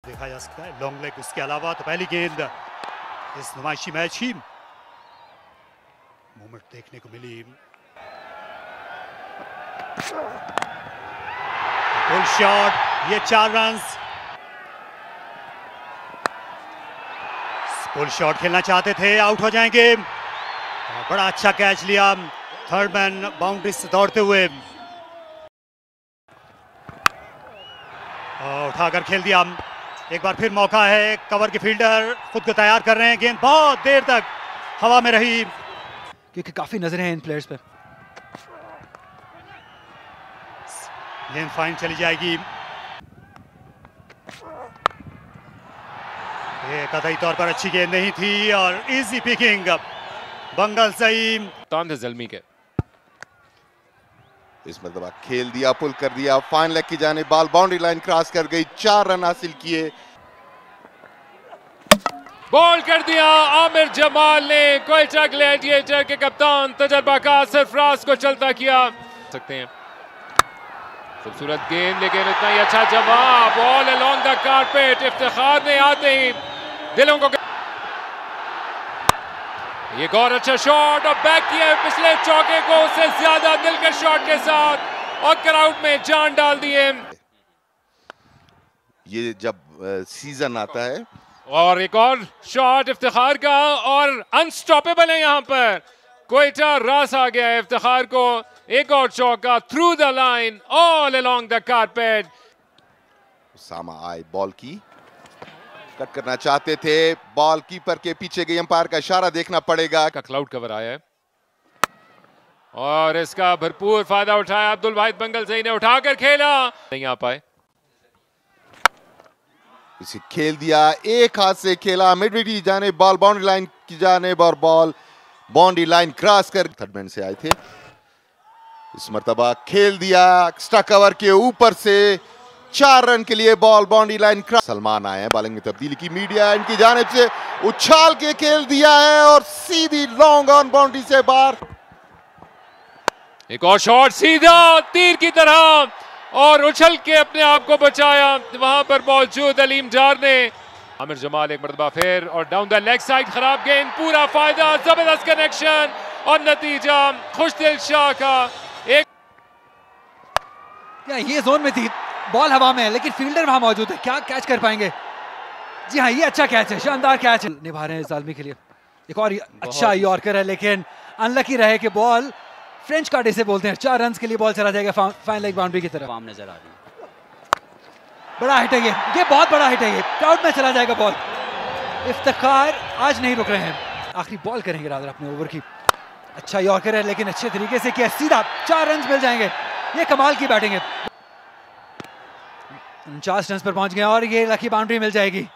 देखा जा सकता है लॉन्ग लेग। उसके अलावा तो पहली गेंद इस नुमाइशी मैच ही मूवमेंट देखने को मिली। पुल शॉट, ये 4 रन। पुल शॉट खेलना चाहते थे, आउट हो जाएंगे। बड़ा अच्छा कैच लिया थर्ड मैन बाउंड्री से दौड़ते हुए, उठाकर खेल दिया। एक बार फिर मौका है, कवर के फील्डर खुद को तैयार कर रहे हैं। गेंद बहुत देर तक हवा में रही क्योंकि काफी नजरें हैं इन प्लेयर्स पे। गेंद फाइन चली जाएगी। ये कतई तौर पर अच्छी गेंद नहीं थी और इजी पिकिंग बंगल सईम तान थे ज़ल्मी के। इस मरतबा खेल दिया, पुल कर दिया, फाइन लेग की जाने, बॉल बाउंड्री लाइन क्रॉस कर गई, 4 रन हासिल किए। बॉल कर दिया आमिर जमाल ने। क्वेटा ग्लैडिएटर के कप्तान तजर्बाकार सरफराज को चलता किया सकते हैं। खूबसूरत गेंद, लेकिन इतना ही अच्छा जवाब। Ball along the carpet. Iftikhar ने आते ही दिलों को एक और अच्छा शॉट और बैक किया पिछले चौके को उससे ज्यादा दिलकश शॉट के साथ और क्राउड में जान डाल दिए। ये जब सीजन आता है। और एक और शॉट इफ्तिखार का और अनस्टॉपेबल है यहाँ पर। क्वेटा रास आ गया है इफ्तिखार को। एक और चौका through the line all along the carpet. Usama आए बॉल की कट करना चाहते थे, बॉल कीपर के पीछे गई, अंपायर का इशारा देखना पड़ेगा। का क्लाउड कवर आया है और इसका भरपूर फायदा उठाया अब्दुल वाहिद बंगल सही ने। उठाकर खेला, नहीं आ पाए। इसे खेल दिया, एक हाथ से खेला मिडविकेट की जाने, बॉल बाउंड्री लाइन की जाने और बॉल बाउंड्री लाइन क्रॉस कर थर्ड मैन से आए थे। इस मरतबा खेल दिया एक्स्ट्रा कवर के ऊपर से, 4 रन के लिए ball boundary line cross. Salman आए हैं, बॉलिंग में तब्दीली की, मीडिया इनकी जानिब से उछाल के खेल दिया है और सीधी लॉन्ग ऑन बाउंड्री से बाहर। एक और शॉट सीधा तीर की तरह और उछल के अपने आप को बचाया वहां पर मौजूद अलीम डार ने। आमिर जमाल एक मरतबा फिर और डाउन द लेग साइड, खराब गेंद, पूरा फायदा, जबरदस्त कनेक्शन और नतीजा खुशदिल शाह का। एक ये जोन में थी, बॉल हवा में है लेकिन फील्डर वहां मौजूद है, क्या कैच कर पाएंगे? जी हाँ, ये अच्छा कैच है, शानदार कैच निभा रहे हैं ज़ाल्मी के लिए। एक और अच्छा यॉर्कर है लेकिन अनलकी रहे कि बॉल फ्रेंच कार्ड इसे बोलते हैं। 4 रन के लिए बॉल चला जाएगा फाइन लेग बाउंड्री की तरफ। फार्म नजर आ रही है, बड़ा हिट है ये बहुत बड़ा हिट है, ये क्राउड में चला जाएगा बॉल। इफ्तिखार आज नहीं रुक रहे हैं, आखिरी बॉल करेंगे रादर अपने ओवर की। अच्छा यॉर्कर है लेकिन अच्छे तरीके से किया, सीधा 4 रन मिल जाएंगे। ये कमाल की बैटिंग है। 49 रन पर पहुंच गए और ये लकी बाउंड्री मिल जाएगी।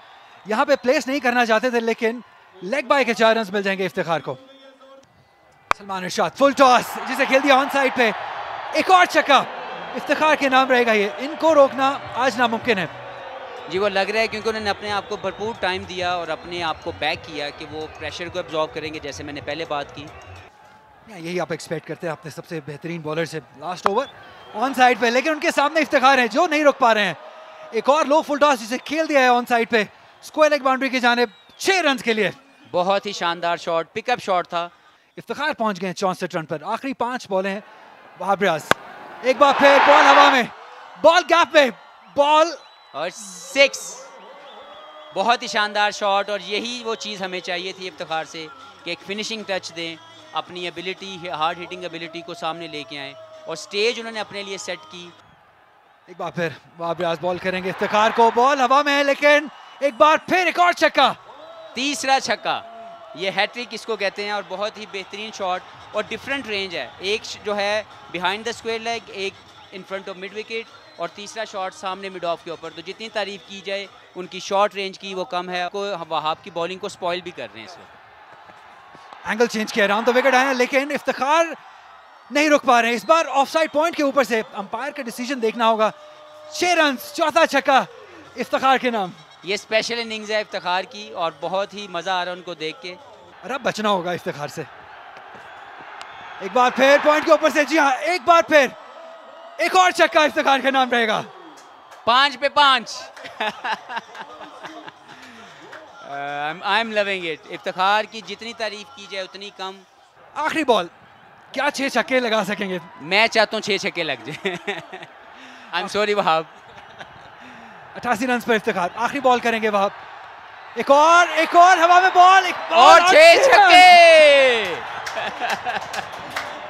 यहां पे प्लेस नहीं करना चाहते थे लेकिन लेग बाय के 4 रन मिल जाएंगे इफ्तिखार को। सलमान इरशाद फुल टॉस जिसे खेल दिया ऑन साइड पे, एक और छक्का इफ्तिखार के नाम रहेगा। ये इनको रोकना आज नामुमकिन है। जी वो लग रहा है क्योंकि उन्होंने अपने आप को भरपूर टाइम दिया और अपने आप को बैक किया कि वो प्रेशर को एब्जॉर्ब करेंगे, जैसे मैंने पहले बात की। यही आप एक्सपेक्ट करते हैं अपने सबसे बेहतरीन बॉलर से। लास्ट ओवर ऑन साइड पे लेकिन उनके सामने इफ्तिखार है जो नहीं रुक पा रहे हैं। एक और लो फुल टॉस जिसे खेल दिया है ऑन साइड पे, स्क्वायर लेग बाउंड्री की जानिब, 6 रन के लिए। बहुत ही शानदार शॉट, पिकअप शॉट था। इफ्तिखार पहुंच गए 64 रन पर। आखिरी 5 बॉलें हैं। वहाब रियाज एक बार फिर बॉल हवा में, बॉल गैप में, बॉल और 6। बहुत ही शानदार शॉट और यही वो चीज़ हमें चाहिए थी इफ्तिखार से कि एक फिनिशिंग टच दें, अपनी एबिलिटी, हार्ड हिटिंग एबिलिटी को सामने लेके आए और स्टेज उन्होंने अपने लिए सेट की। एक बार फिर वहाब रियाज बॉल करेंगे इफ्तिखार को, बॉल हवा में है लेकिन एक बार फिर एक और छक्का, तीसरा छक्का। ये हैट्रिक इसको कहते हैं और बहुत ही बेहतरीन शॉट और डिफरेंट रेंज है। एक जो है बिहाइंड द स्क्वायर लेग, एक in front of mid wicket और तीसरा शॉट सामने मिड ऑफ के ऊपर। तो जितनी तारीफ की जाए उनकी शॉर्ट रेंज की वो कम है। को वहाब की बॉलिंग को स्पॉइल भी कर रहे हैं इस वक्त। एंगल चेंज किया, राउंड द विकेट आया लेकिन इफ्तिखार नहीं रुक पा रहे हैं। इस बार ऑफसाइड पॉइंट के ऊपर से अंपायर का डिसीजन देखना होगा। 6 रन, चौथा छक्का इफ्तिखार के नाम। ये स्पेशल इनिंग्स है इफ्तिखार की और बहुत ही मजा आ रहा है उनको देख के। और अब बचना होगा इफ्तिखार से। एक बार फिर पॉइंट के ऊपर से, जी हाँ, एक बार फिर एक और छक्का इफ्तिखार के नाम रहेगा। 5 पे 5 I am loving it. Iftikhar की जितनी तारीफ की जाए उतनी कम। आखिरी बॉल, क्या 6 छक्के लगा सकेंगे? मैं चाहता हूँ 6 छक्के लग जाए। I am sorry Wahab. 88 run पर इफ्तिखार। आखिरी बॉल करेंगे वहाब। एक और हवा में बॉल, और 6 छक्के।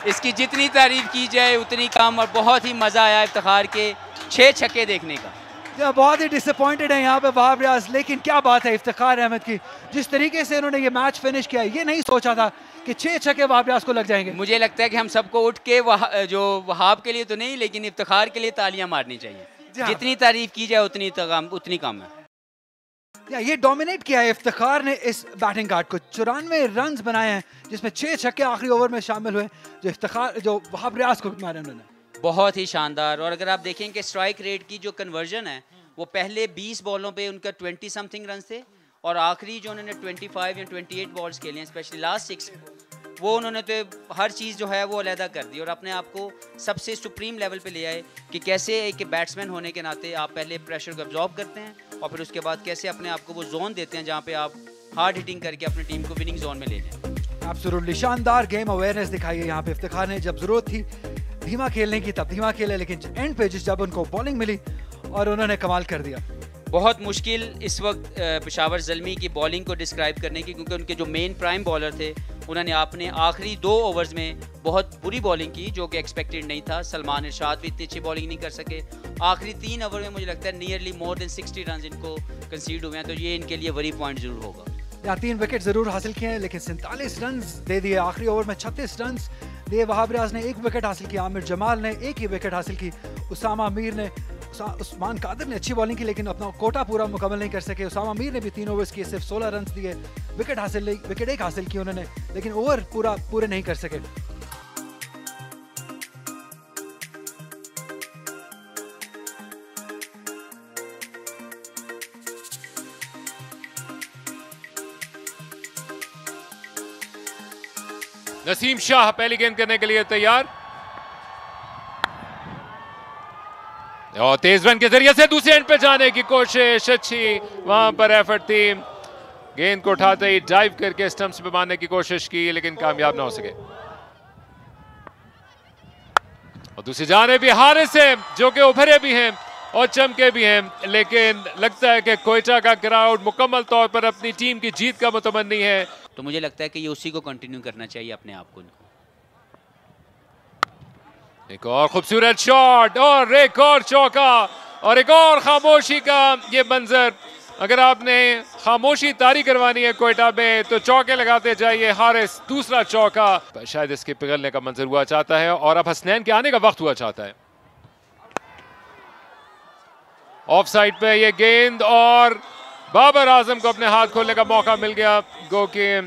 इसकी जितनी तारीफ की जाए उतनी कम, और बहुत ही मजा आया इफ्तिखार के 6 छक्के देखने का। बहुत ही डिसअपॉइंटेड है यहाँ पे वहाब रियाज, लेकिन क्या बात है इफ्तिखार अहमद की, जिस तरीके से उन्होंने ये मैच फिनिश किया, ये नहीं सोचा था कि 6 छक्के वहाब रियाज को लग जाएंगे। मुझे लगता है कि हम सबको उठ के जो वहाब के लिए तो नहीं, लेकिन इफ्तिखार के लिए तालियां मारनी चाहिए। जितनी तारीफ की जाए उतनी कम है। ये डोमिनेट किया है इफ्तिखार ने इस बैटिंग कार्ड को। 94 रन बनाए हैं, जिसमें 6 छक्के आखिरी ओवर में शामिल हुए, जो वहाब रियाज को मारे उन्होंने। बहुत ही शानदार। और अगर आप देखें कि स्ट्राइक रेट की जो कन्वर्जन है, वो पहले 20 बॉलों पे उनका 20 समथिंग रन थे, और आखिरी जो उन्होंने 25 या 28 बॉल्स खेले हैं, स्पेशली लास्ट 6, वो उन्होंने तो हर चीज़ जो है वो अलहदा कर दी और अपने आप को सबसे सुप्रीम लेवल पे ले आए कि कैसे एक बैट्समैन होने के नाते आप पहले प्रेशर को एब्जॉर्ब करते हैं और फिर उसके बाद कैसे अपने आप को वो जोन देते हैं जहाँ पे आप हार्ड हिटिंग करके अपनी टीम को विनिंग जोन में ले जाएं। एब्सोल्युटली शानदार गेम अवेयरनेस दिखाई है यहाँ पे इफ्तिखार ने। जब जरूरत थी धीमा खेलने की तब धीमा खेले, लेकिन एंड पे जब उनको बॉलिंग मिली और उन्होंने कमाल कर दिया। बहुत मुश्किल इस वक्त पेशावर ज़ल्मी की बॉलिंग को डिस्क्राइब करने की, क्योंकि उनके जो मेन प्राइम बॉलर थे उन्होंने आपने आखिरी 2 ओवर्स में बहुत बुरी बॉलिंग की जो कि एक्सपेक्टेड नहीं था। सलमान इरशाद भी इतनी अच्छी बॉलिंग नहीं कर सके। आखिरी 3 ओवर में मुझे लगता है नियरली मोर देन 60 रन इनको कंसीड हुए हैं, तो ये इनके लिए वरी पॉइंट ज़रूर होगा। यहाँ 3 विकेट ज़रूर हासिल किए हैं, लेकिन 47 रन दे दिए आखिरी ओवर में। 36 रन दिए वहाब रियाज ने, 1 विकेट हासिल किया। आमिर जमाल ने 1 ही विकेट हासिल की। उसामा मीर ने उस्मान कादिर ने अच्छी बॉलिंग की, लेकिन अपना कोटा पूरा मुकम्मल नहीं कर सके। उसामा मीर ने भी 3 ओवर्स किए, सिर्फ 16 रन दिए। विकेट 1 हासिल की उन्होंने, लेकिन ओवर पूरे नहीं कर सके। नसीम शाह पहली गेंद करने के लिए तैयार और तेज रन के जरिए से दूसरे एंड पे जाने की कोशिश। अच्छी वहां पर एफर्ट थी। गेंद को उठाते ही डाइव करके स्टंप्स पे मारने की कोशिश की, लेकिन कामयाब ना हो सके। और दूसरी जाने भी हारिस है जो कि उभरे भी हैं और चमके भी हैं, लेकिन लगता है कि कोयटा का क्राउड मुकम्मल तौर पर अपनी टीम की जीत का मुतमन्नी है। तो मुझे लगता है कि ये उसी को कंटिन्यू करना चाहिए अपने आप को। एक और खूबसूरत शॉट और एक और चौका और एक और खामोशी का ये मंजर। अगर आपने खामोशी तारी करवानी है कोयटा में तो चौके लगाते जाइए। हारिस दूसरा चौका, शायद इसके पिघलने का मंजर हुआ चाहता है और अब हसनैन के आने का वक्त हुआ चाहता है। ऑफ साइड पे ये गेंद और बाबर आजम को अपने हाथ खोलने का मौका मिल गया। गो के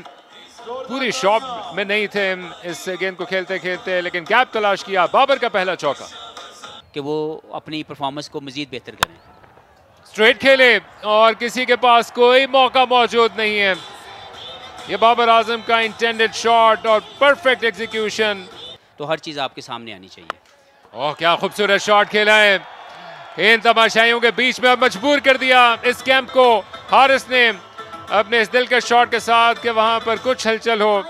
पूरी शॉट में नहीं थे इस गेंद को खेलते खेलते, लेकिन गैप तलाश किया। बाबर का पहला चौका कि वो अपनी परफॉर्मेंस को मजीद बेहतर करें। स्ट्रेट खेले और किसी के पास कोई मौका मौजूद नहीं है। ये बाबर आजम का इंटेंडेड शॉट और परफेक्ट एग्जीक्यूशन। तो हर चीज आपके सामने आनी चाहिए। ओह क्या खूबसूरत शॉट खेला है। इन तमाशाइयों के बीच में अब मजबूर कर दिया इस कैंप को हारिस ने अपने इस दिलकश शॉट के साथ कि वहां पर कुछ हलचल हो।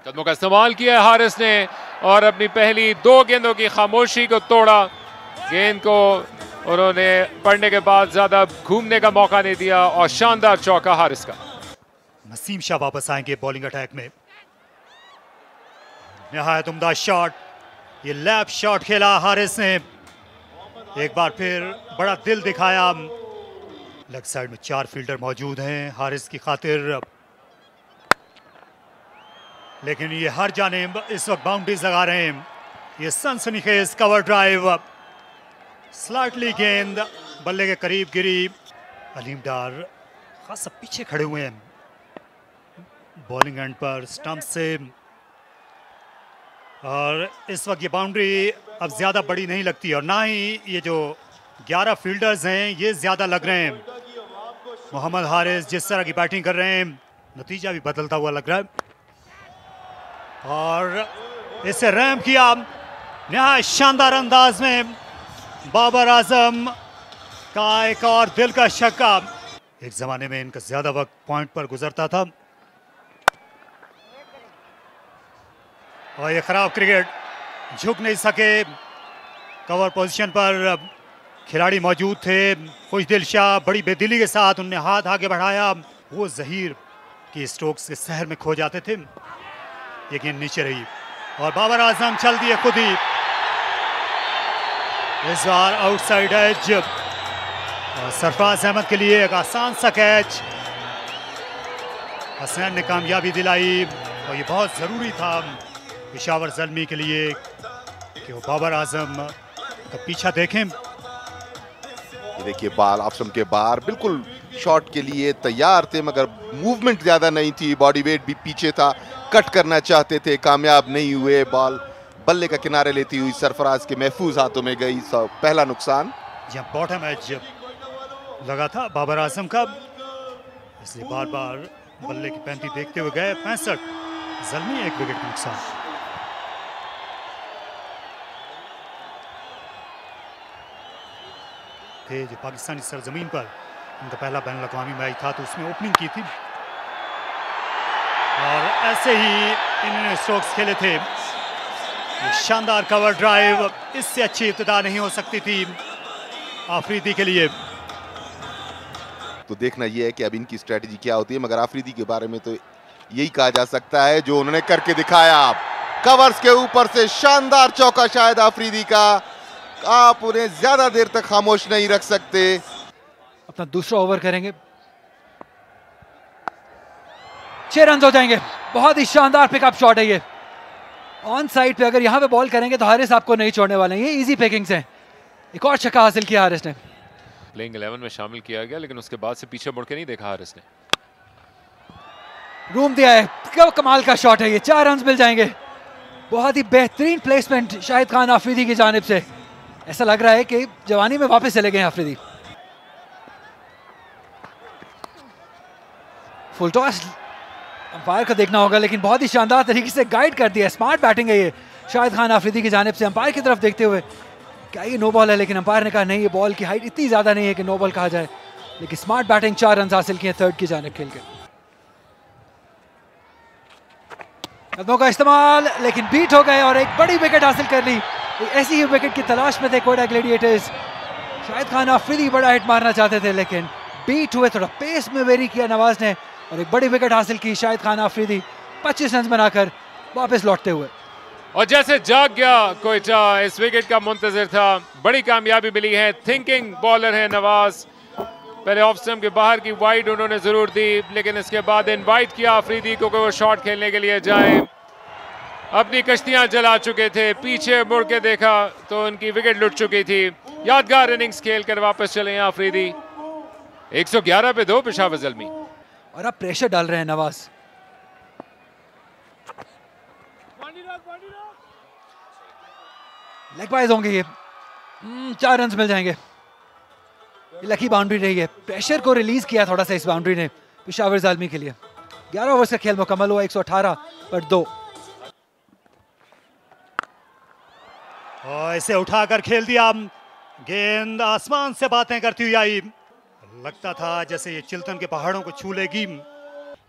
कदमों का इस्तेमाल किया है हारिस ने और अपनी पहली 2 गेंदों की खामोशी को तोड़ा। गेंद को उन्होंने पढ़ने के बाद ज्यादा घूमने का मौका नहीं दिया और शानदार चौका हारिस का। नसीम शाह वापस आएंगे बॉलिंग अटैक में। निहायत उम्दा शॉट, ये लैप शॉट खेला हारिस ने। एक बार फिर बड़ा दिल दिखाया। लेग साइड में 4 फील्डर मौजूद हैं हारिस की खातिर, लेकिन ये हर जानिब इस वक्त बाउंड्रीज लगा रहे हैं। ये सनसनीखेज कवर ड्राइव, स्लाइटली गेंद बल्ले के करीब गिरी। अलीम डार खासा पीछे खड़े हुए हैं बॉलिंग एंड पर स्टंप से, और इस वक्त ये बाउंड्री अब ज़्यादा बड़ी नहीं लगती और ना ही ये जो 11 फील्डर्स हैं ये ज़्यादा लग रहे हैं। मोहम्मद हारिस जिस तरह की बैटिंग कर रहे हैं नतीजा भी बदलता हुआ लग रहा है और इसे रैम किया नहायत शानदार अंदाज में। बाबर आजम का एक और दिल का छक्का एक जमाने में इनका ज्यादा वक्त पॉइंट पर गुजरता था। और ये खराब क्रिकेट, झुक नहीं सके। कवर पोजीशन पर खिलाड़ी मौजूद थे। खुशदिल शाह बड़ी बेदिली के साथ उनने हाथ आगे बढ़ाया। वो जहीर की स्ट्रोक्स के सहर में खो जाते थे। ये गेंद नीचे रही और बाबर आजम चल दिए खुद ही। इस बार आउटसाइड एज और सरफराज अहमद के लिए एक आसान सा कैच। हसनैन ने कामयाबी दिलाई और ये बहुत ज़रूरी था पेशावर ज़ल्मी के लिए कि वो बाबर आजम का पीछा देखें। ये देखिए बॉल ऑप्शन के बाहर, बिल्कुल शॉट के लिए तैयार थे मगर मूवमेंट ज्यादा नहीं थी, बॉडी वेट भी पीछे था, कट करना चाहते थे, कामयाब नहीं हुए। बॉल बल्ले का किनारे लेती हुई सरफराज के महफूज हाथों में गई। पहला नुकसान। जब बॉटम एज लगा था बाबर आजम का, इसलिए बार बार बल्ले की पैंती देखते हुए गए। 65 ज़ल्मी, 1 विकेट का नुकसान। थे जो पाकिस्तानी सरजमीन पर उनका पहला बैन अवी मैच था तो उसमें ओपनिंग की थी और ऐसे ही इन्होंने स्ट्रोक्स खेले थे। ये शानदार कवर ड्राइव, इससे अच्छी इब्तिदा नहीं हो सकती थी आफरीदी के लिए। तो देखना यह है कि अब इनकी स्ट्रेटजी क्या होती है, मगर आफरीदी के बारे में तो यही कहा जा सकता है जो उन्होंने करके दिखाया। कवर्स के ऊपर से शानदार चौका शायद आफरीदी का, आप उन्हें ज्यादा देर तक खामोश नहीं रख सकते। अपना दूसरा ओवर करेंगे, 6 रन हो जाएंगे। बहुत ही शानदार पिकअप शॉट है ये। ऑन साइड पे अगर यहाँ पे बॉल करेंगे तो हारिस आपको नहीं छोड़ने वाले हैं। ये इजी पिकिंग्स हैं। एक और छक्का हासिल किया हारिस ने। प्लेइंग 11 में शामिल किया गया लेकिन उसके बाद से पीछे मुड़ के नहीं देखा हारिस ने। रूम दिया है, क्या कमाल का शॉट है ये। 4 रन मिल जाएंगे। बहुत ही बेहतरीन प्लेसमेंट शाहिद खान आफरीदी की जानिब से। ऐसा लग रहा है कि जवानी में वापस चले गए आफरीदी। फुल टॉस अंपायर को देखना होगा लेकिन बहुत ही शानदार तरीके से गाइड कर दिया। स्मार्ट बैटिंग है ये शाहिद खान आफरीदी की जानिब से। अंपायर की तरफ देखते हुए क्या ये नो बॉल है, लेकिन अंपायर ने कहा नहीं, ये बॉल की हाइट इतनी ज्यादा नहीं है कि नो बॉल कहा जाए। लेकिन स्मार्ट बैटिंग, 4 रन हासिल किए थर्ड की जानिब खेल के। कदमों का इस्तेमाल लेकिन बीट हो गए और एक बड़ी विकेट हासिल कर ली। ऐसी ही विकेट की तलाश में थे कोयटा ग्लैडिएटर्स। शाहिद खान आफरीदी बड़ा हिट मारना चाहते थे लेकिन बीट हुए। थोड़ा पेस में वेरी किया नवाज ने और एक बड़ी विकेट हासिल की शाहिद खान आफरीदी 25 रन बनाकर वापस लौटते हुए। और जैसे जाग गया कोयटा, इस विकेट का मुंतजर था। बड़ी कामयाबी मिली है। थिंकिंग बॉलर है नवाज। पहले ऑफ स्टंप के बाहर की वाइड उन्होंने जरूर दी लेकिन इसके बाद इनवाइट किया आफरीदी को कि वो शॉट खेलने के लिए जाए। अपनी कश्तियां जला चुके थे, पीछे मुड़ के देखा तो उनकी विकेट लुट चुकी थी। यादगार इनिंग्स खेल कर वापस चले हैं आफरीदी। 111 पे 2 पेशावर ज़ल्मी। और अब प्रेशर डाल रहे हैं नवाज। लेग बाइज होंगे ये। 4 रन मिल जाएंगे। ये लकी बाउंड्री रही है। प्रेशर को रिलीज किया थोड़ा सा इस बाउंड्री ने पेशावर ज़ल्मी के लिए। 11 ओवर का खेल मुकम्मल हुआ। 118 पर 2। और इसे उठाकर खेल दिया। गेंद आसमान से बातें करती हुई आई। लगता था जैसे ये चिल्तन के पहाड़ों को छू लेगी।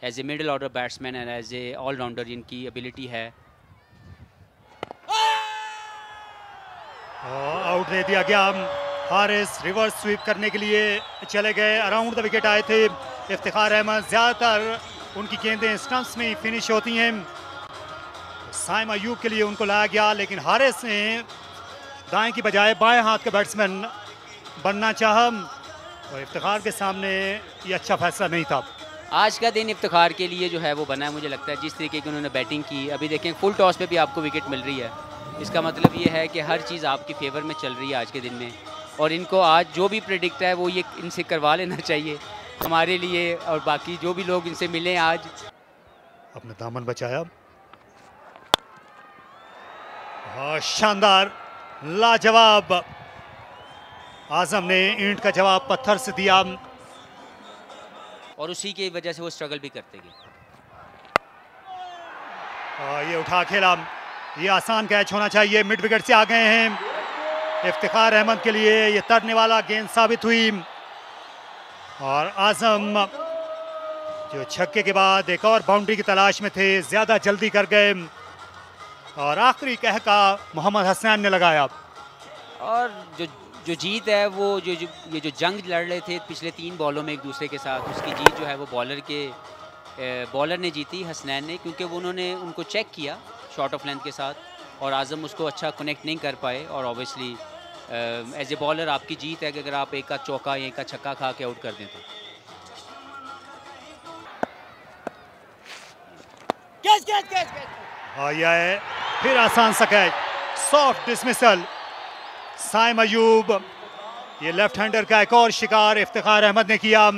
As a middle order batsman and as an all rounder इनकी एबिलिटी है। आउट दे दिया गया। हारिस रिवर्स स्वीप करने के लिए चले गए। अराउंड द विकेट आए थे इफ्तिखार अहमद। ज्यादातर उनकी गेंदें स्टंप्स में ही फिनिश होती हैं। साइम अयूब के लिए उनको लाया गया लेकिन हारिस ने दाएं की बजाय बाएं हाथ का बैट्समैन बनना चाहा और इफ्तिखार के सामने ये अच्छा फैसला नहीं था। आज का दिन इफ्तिखार के लिए जो है वो बना है। मुझे लगता है जिस तरीके की उन्होंने बैटिंग की। अभी देखें फुल टॉस पे भी आपको विकेट मिल रही है। इसका मतलब ये है कि हर चीज़ आपकी फेवर में चल रही है आज के दिन में। और इनको आज जो भी प्रेडिक्ट है वो ये इनसे करवा लेना चाहिए हमारे लिए और बाकी जो भी लोग इनसे मिले आज। अपना दामन बचाया। शानदार, लाजवाब। आजम ने ईंट का जवाब पत्थर से दिया और उसी की वजह से वो स्ट्रगल भी करते गए। ये उठा खेला। ये आसान कैच होना चाहिए। मिड विकेट से आ गए हैं। इफ्तिखार अहमद के लिए ये तरने वाला गेंद साबित हुई। और आजम जो छक्के के बाद एक और बाउंड्री की तलाश में थे, ज्यादा जल्दी कर गए और आखिरी कहका मोहम्मद हसनैन ने लगाया। और जो जीत है वो ये जो जंग लड़ रहे थे पिछले 3 बॉलों में एक दूसरे के साथ, उसकी जीत जो है वो बॉलर ने जीती, हसनैन ने, क्योंकि वो उन्होंने उनको चेक किया शॉर्ट ऑफ लेंथ के साथ और आजम उसको अच्छा कनेक्ट नहीं कर पाए। और ऑब्वियसली एज ए बॉलर आपकी जीत है कि अगर आप एक का चौका या एक का छक्का खा के आउट कर दें तो। और यह है फिर आसान सा catch, soft dismissal. Saim Ayub, ये लेफ्ट हैंडर का एक और शिकार इफ्तिखार अहमद ने किया।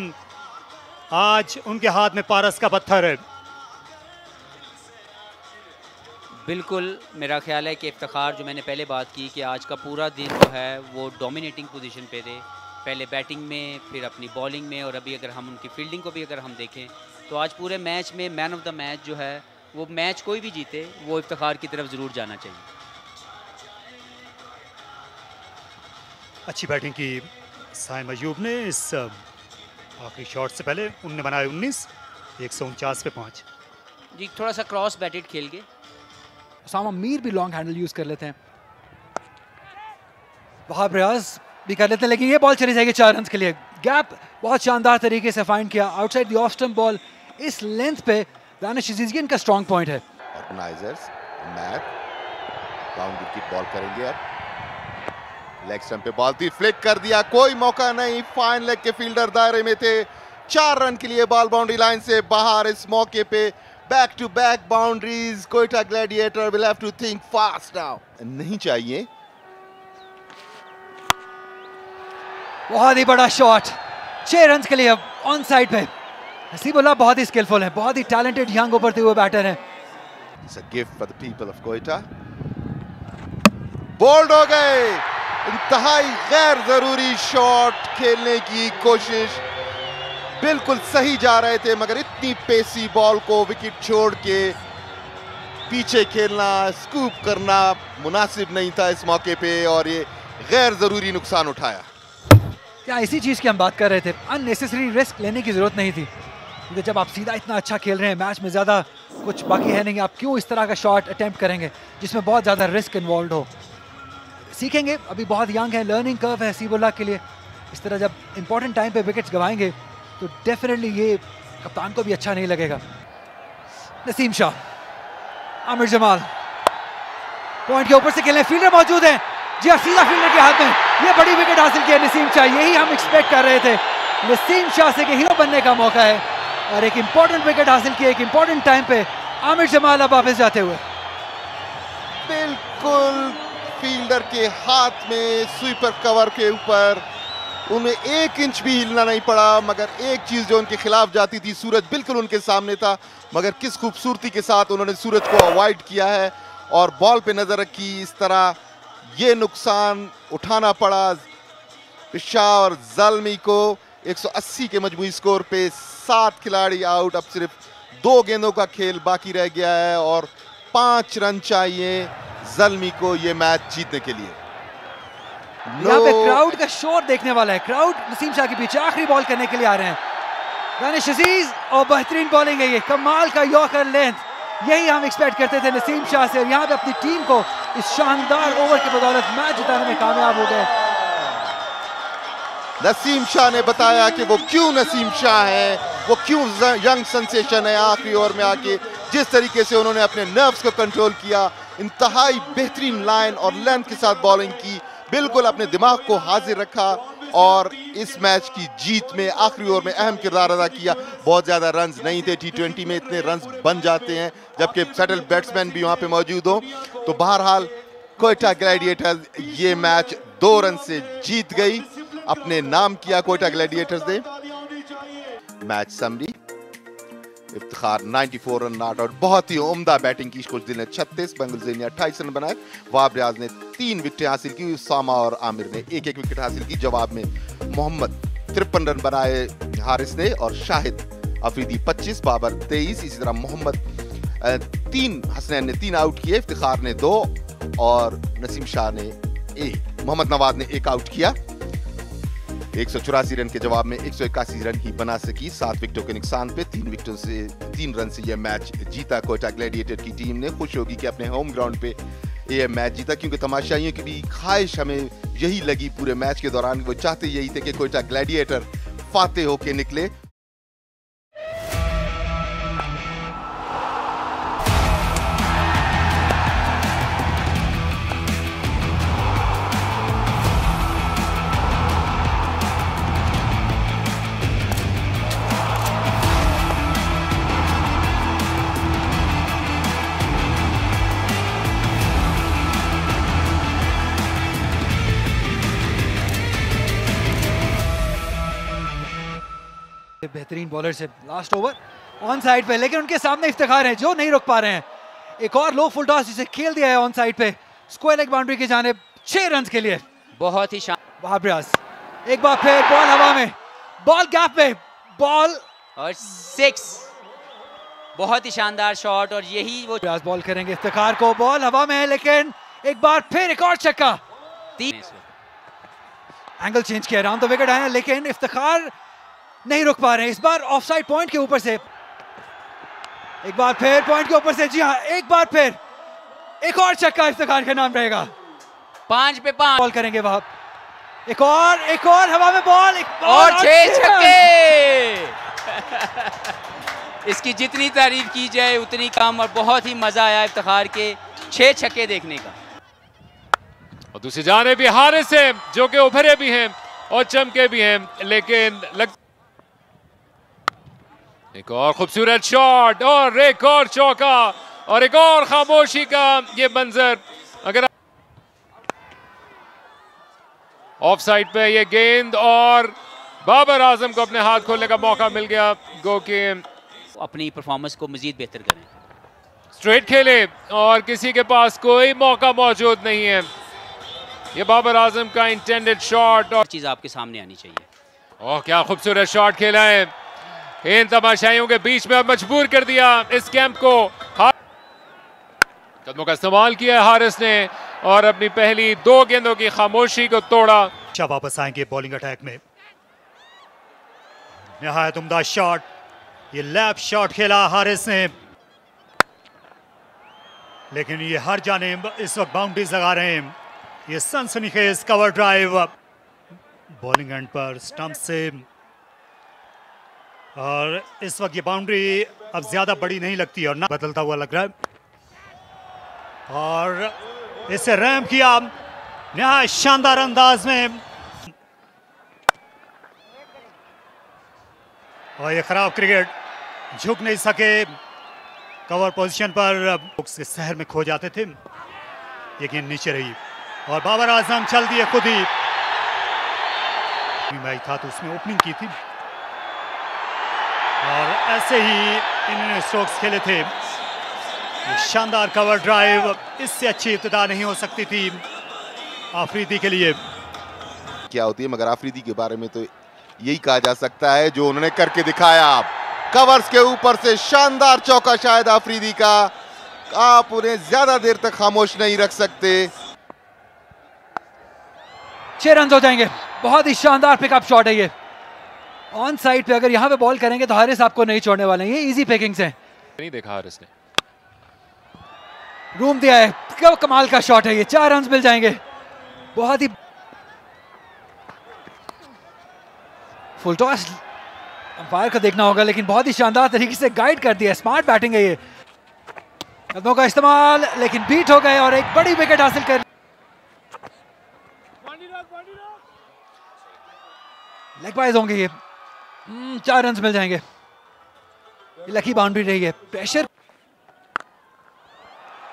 आज उनके हाथ में पारस का पत्थर है। बिल्कुल, मेरा ख्याल है कि इफ्तिखार, जो मैंने पहले बात की कि आज का पूरा दिन जो है वो डोमिनेटिंग पोजीशन पे थे, पहले बैटिंग में, फिर अपनी बॉलिंग में, और अभी अगर हम उनकी फील्डिंग को भी अगर हम देखें तो आज पूरे मैच में मैन ऑफ द मैच जो है वो, मैच कोई भी जीते वो इफ्तिखार की तरफ ज़रूर जाना चाहिए। अच्छी बैटिंग की साइम अयूब ने इस आखिरी शॉट से पहले। उन्होंने बनाए 19, 149 पे 5। जी, थोड़ा सा क्रॉस बैटेड खेल के उसामा मीर भी लॉन्ग हैंडल यूज कर लेते हैं, वहाब रियाज भी कर लेते हैं, लेकिन ये बॉल चली जाएगी 4 रन के लिए। गैप बहुत शानदार तरीके से फाइंड किया outside the off stump ball. इस लेंथ पे दानिश अजीज, इनका स्ट्रॉन्ग पॉइंट है। ऑर्गेनाइजर्स मैच बाउंड्री की बॉल करेंगे। अब लेग स्टंप पे बॉल थी, फ्लिक कर दिया, कोई मौका नहीं, फाइन लेग के फील्डर दायरे में थे। 4 रन के लिए बॉल बाउंड्री लाइन से बाहर। इस मौके पे back to back boundaries, Quetta gladiator will have to think fast now. नहीं चाहिए। बहुत ही बड़ा शॉट, 6 रन के लिए अब ऑन साइड पे। हसीबुल्लाह बहुत ही स्किलफुल है, बहुत ही टैलेंटेड यंग उभरते हुए बैटर है। It's a gift for the people of Quetta. Bowled हो गए, इंतहाई गैर जरूरी शॉट खेलने की कोशिश, बिल्कुल सही जा रहे थे मगर इतनी पेसी बॉल को विकेट छोड़ के पीछे खेलना, स्कूप करना मुनासिब नहीं था इस मौके पे और ये गैर जरूरी नुकसान उठाया। क्या इसी चीज की हम बात कर रहे थे, अननेसेसरी रिस्क लेने की जरूरत नहीं थी, क्योंकि जब आप सीधा इतना अच्छा खेल रहे हैं, मैच में ज्यादा कुछ बाकी है नहीं, आप क्यों इस तरह का शॉट अटेम्प्ट करेंगे जिसमें बहुत ज्यादा रिस्क इन्वॉल्व हो। सीखेंगे, अभी बहुत यंग है, लर्निंग कर्व है हसीबुल्लाह के लिए। इस तरह जब इंपॉर्टेंट टाइम पे विकेट्स गवाएंगे तो डेफिनेटली ये कप्तान को भी अच्छा नहीं लगेगा। नसीम शाह, आमिर जमाल पॉइंट के ऊपर से खेलने, फील्डर मौजूद है जी, सीधा फील्डर के हाथ में, ये बड़ी विकेट हासिल की है नसीम शाह। यही हम एक्सपेक्ट कर रहे थे, नसीम शाह से कि हीरो बनने का मौका है और एक इंपॉर्टेंट विकेट हासिल की, एक इंपॉर्टेंट टाइम पे। आमिर जमाल अब वापस जाते हुए, बिल्कुल फील्डर के हाथ में, स्वीपर कवर के ऊपर, उन्हें 1 इंच भी हिलना नहीं पड़ा। मगर एक चीज जो उनके खिलाफ जाती थी, सूरज बिल्कुल उनके सामने था, मगर किस खूबसूरती के साथ उन्होंने सूरज को अवॉइड किया है और बॉल पे नजर रखी। इस तरह ये नुकसान उठाना पड़ा पेशावर ज़ल्मी को। 180 के मजमूई स्कोर पे 7 खिलाड़ी आउट, अब सिर्फ 2 गेंदों का खेल बाकी रह गया है और 5 रन चाहिए ज़ल्मी को ये मैच जीतने के लिए। यहाँ पे क्राउड का शोर देखने वाला है, क्राउड नसीम शाह के पीछे आखिरी बॉल करने के लिए आ रहे हैं। दानिश अजीज, और बेहतरीन बॉलिंग है ये, कमाल का यॉर्कर लेंथ, यही हम एक्सपेक्ट करते थे नसीम शाह से। और यहाँ पे अपनी टीम को इस शानदार ओवर की बदौलत मैच जिताने में कामयाब हो गए। नसीम शाह ने बताया कि वो क्यों नसीम शाह है, वो क्यों यंग सेंसेशन है। आखिरी ओवर में आके जिस तरीके से उन्होंने अपने नर्व्स को कंट्रोल किया, इंतहाई बेहतरीन लाइन और लेंथ के साथ बॉलिंग की, बिल्कुल अपने दिमाग को हाजिर रखा और इस मैच की जीत में आखिरी ओवर में अहम किरदार अदा किया। बहुत ज़्यादा रन्स नहीं थे, T20 में इतने रन्स बन जाते हैं जबकि सेटल बैट्समैन भी वहाँ पे मौजूद हो। तो बहरहाल कोयटा ग्लैडिएटर्स ये मैच 2 रन से जीत गई, अपने नाम किया कोयटा ग्लैडिएटर्स ने। Match summary, Iftikhar 94 run not out, बहुत ही उम्दा बैटिंग की। कुछ दिल ने 36, बंगुलज़ई ने 28 रन बनाए, वहाब रियाज ने 3 विकेटें हासिल की, उसामा और आमिर ने 1-1 विकेट हासिल की। जवाब में मोहम्मद 53 रन बनाए हारिस ने और शाहिद अफरीदी 25, बाबर 23, इसी तरह मोहम्मद 3, हसनैन ने 3 आउट किए, इफ्तिखार ने 2 और नसीम शाह ने 1, मोहम्मद नवाज ने 1 आउट किया। 184 रन के जवाब में 181 रन ही बना सकी। 7 विकेटों के नुकसान पे 3 रन से यह मैच जीता कोयटा ग्लैडिएटर की टीम ने। खुश होगी कि अपने होम ग्राउंड पे ये मैच जीता, क्योंकि तमाशाइयों की भी ख्वाहिश हमें यही लगी पूरे मैच के दौरान। वो चाहते यही थे कि कोयटा ग्लैडिएटर फातेह होके निकले। बेहतरीन बॉलर से लास्ट ओवर ऑन साइड पे, लेकिन उनके सामने इफ्तिखार है जो नहीं रुक पा रहे हैं। एक और लो फुल टॉस जिसे खेल दिया है ऑन साइड पे, स्क्वायर लेग बाउंड्री की जानिब 6 रन के लिए। बहुत ही वहां प्रयास, एक बार फिर बॉल हवा में, बॉल गैप में, बॉल और 6। बहुत ही शानदार शॉट, और यही वो प्रयास बॉल करेंगे इफ्तिखार को। बॉल हवा में है, लेकिन एक बार फिर एक और छक्का। 3 एंगल चेंज किया, राउंड द विकेट आया, लेकिन इफ्तिखार नहीं रुक पा रहे हैं। इस बार ऑफ साइड पॉइंट के ऊपर से, एक बार फिर पॉइंट के ऊपर से, जी हाँ, एक बार फिर एक और छक्का इफ्तिखार के नाम रहेगा। 5 पे 5 बॉल करेंगे वहां, एक और हवा में बॉल, और 6 छक्के। इसकी जितनी तारीफ की जाए उतनी कम, और बहुत ही मजा आया इफ्तिखार के 6 छक्के देखने का। और दूसरी जाने भी हारिस है जो कि उभरे भी हैं और चमके भी हैं, लेकिन एक और खूबसूरत शॉट और एक और चौका और एक और खामोशी का ये मंजर। अगर ऑफ साइड पे ये गेंद, और बाबर आजम को अपने हाथ खोलने का मौका मिल गया। गो के अपनी परफॉर्मेंस को मजीद बेहतर करें, स्ट्रेट खेले और किसी के पास कोई मौका मौजूद नहीं है। ये बाबर आजम का इंटेंडेड शॉट, और चीज आपके सामने आनी चाहिए। ओह क्या खूबसूरत शॉट खेला है, इन तमाशाइयों के बीच में मजबूर कर दिया इस कैंप को। कदमों का इस्तेमाल किया है हारिस ने, और अपनी पहली 2 गेंदों की खामोशी को तोड़ा। अच्छा वापस आएंगे बॉलिंग अटैक में। निहायत उम्दा शॉट, ये लैप शॉट खेला हारिस ने, लेकिन ये हर जानिब इस वक्त बाउंड्रीज लगा रहे हैं। ये सनसनीखेज कवर ड्राइव बॉलिंग एंड पर स्टंप से, और इस वक्त ये बाउंड्री अब ज्यादा बड़ी नहीं लगती और ना बदलता हुआ लग रहा है। और इसे रैम किया निहायत शानदार अंदाज में, और ये खराब क्रिकेट, झुक नहीं सके कवर पोजीशन पर, बुक्स के शहर में खो जाते थे। ये गेंद नीचे रही और बाबर आजम चल दिए खुद ही। मैच था तो उसमें ओपनिंग की थी, और ऐसे ही इन्होंने स्ट्रोक्स खेले थे। ये शानदार कवर ड्राइव, इससे अच्छी इब्तिदा नहीं हो सकती थी आफरीदी के लिए। क्या होती है, मगर आफरीदी के बारे में तो यही कहा जा सकता है जो उन्होंने करके दिखाया। कवर्स के ऊपर से शानदार चौका शायद आफरीदी का, आप उन्हें ज्यादा देर तक खामोश नहीं रख सकते। 6 रन हो जाएंगे। बहुत ही शानदार पिकअप शॉट है ये ऑन साइड पे। अगर यहाँ पे बॉल करेंगे तो हारिस आपको नहीं छोड़ने वाले हैं। ये इजी पिकिंग्स हैं, नहीं देखा हारिस ने, रूम दिया है। क्या कमाल का शॉट है ये, 4 रन मिल जाएंगे। बहुत ही फुल टॉस अंपायर को देखना होगा, लेकिन बहुत ही शानदार तरीके से गाइड कर दिया। स्मार्ट बैटिंग है ये, कदमों का इस्तेमाल, लेकिन बीट हो गए और एक बड़ी विकेट हासिल कर। लेग बाइज होंगे ये, 4 रन मिल जाएंगे। लकी बाउंड्री रही है, प्रेशर,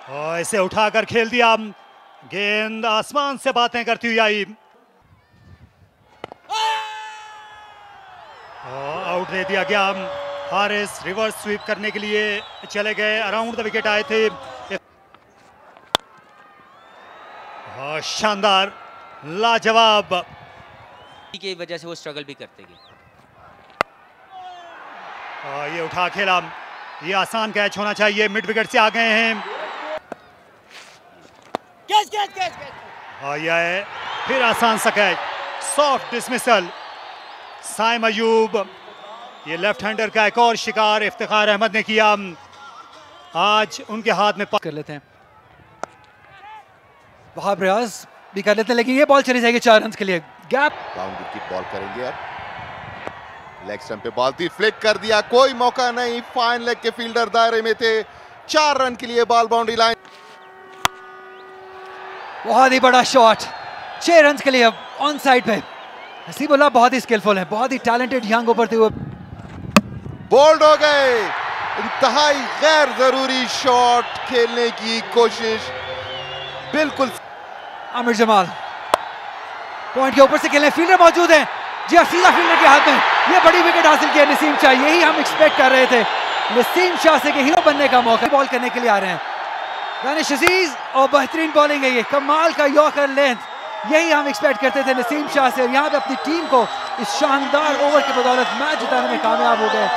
और इसे उठाकर खेल दिया। गेंद आसमान से बातें करती हुई आई, आउट दे दिया गया। हारिस रिवर्स स्वीप करने के लिए चले गए, अराउंड द विकेट आए थे। शानदार, लाजवाब, की वजह से वो स्ट्रगल भी करते गए। ये उठा खेला, ये आसान कैच होना चाहिए। मिड विकेट से आ गए हैं। और यह फिर आसान सा catch, soft dismissal, Saim Ayub, ये लेफ्ट हैंडर का एक और शिकार इफ्तिखार अहमद ने किया। आज उनके हाथ में कर लेते हैं, वहाब रियाज भी कर लेते हैं, लेकिन ये बॉल चली जाएगी 4 रन के लिए। गैप बाउंड्री की बॉल करेंगे अब। लेग स्टंप पे बॉल थी, फ्लिक कर दिया, कोई मौका नहीं, फाइन लेग के फील्डर दायरे में थे। 4 रन के लिए बॉल बाउंड्री लाइन। बहुत ही बड़ा शॉट, 6 रन के लिए ऑन साइड पे। हसीबुल्लाह बहुत ही स्किलफुल है, बहुत ही टैलेंटेड यंग ओवर थे वो। बोल्ड हो गए, इंतहाई गैर जरूरी शॉट खेलने की कोशिश, बिल्कुल। आमिर जमाल पॉइंट के ऊपर से खेलने, फील्डर मौजूद है जी, सीधा फील्डर के हाथ में। ये बड़ी विकेट हासिल की है नसीम शाह, यही हम एक्सपेक्ट कर रहे थे। नसीम शाह से के हीरो बनने का मौका, बॉल करने के लिए आ रहे हैं दानिश अजीज, और बेहतरीन बॉलिंग है ये, कमाल का यॉर्कर लेंथ, यही हम एक्सपेक्ट करते थे नसीम शाह से। और यहाँ पे अपनी टीम को इस शानदार ओवर की बदौलत मैच जिताने में कामयाब हो गए।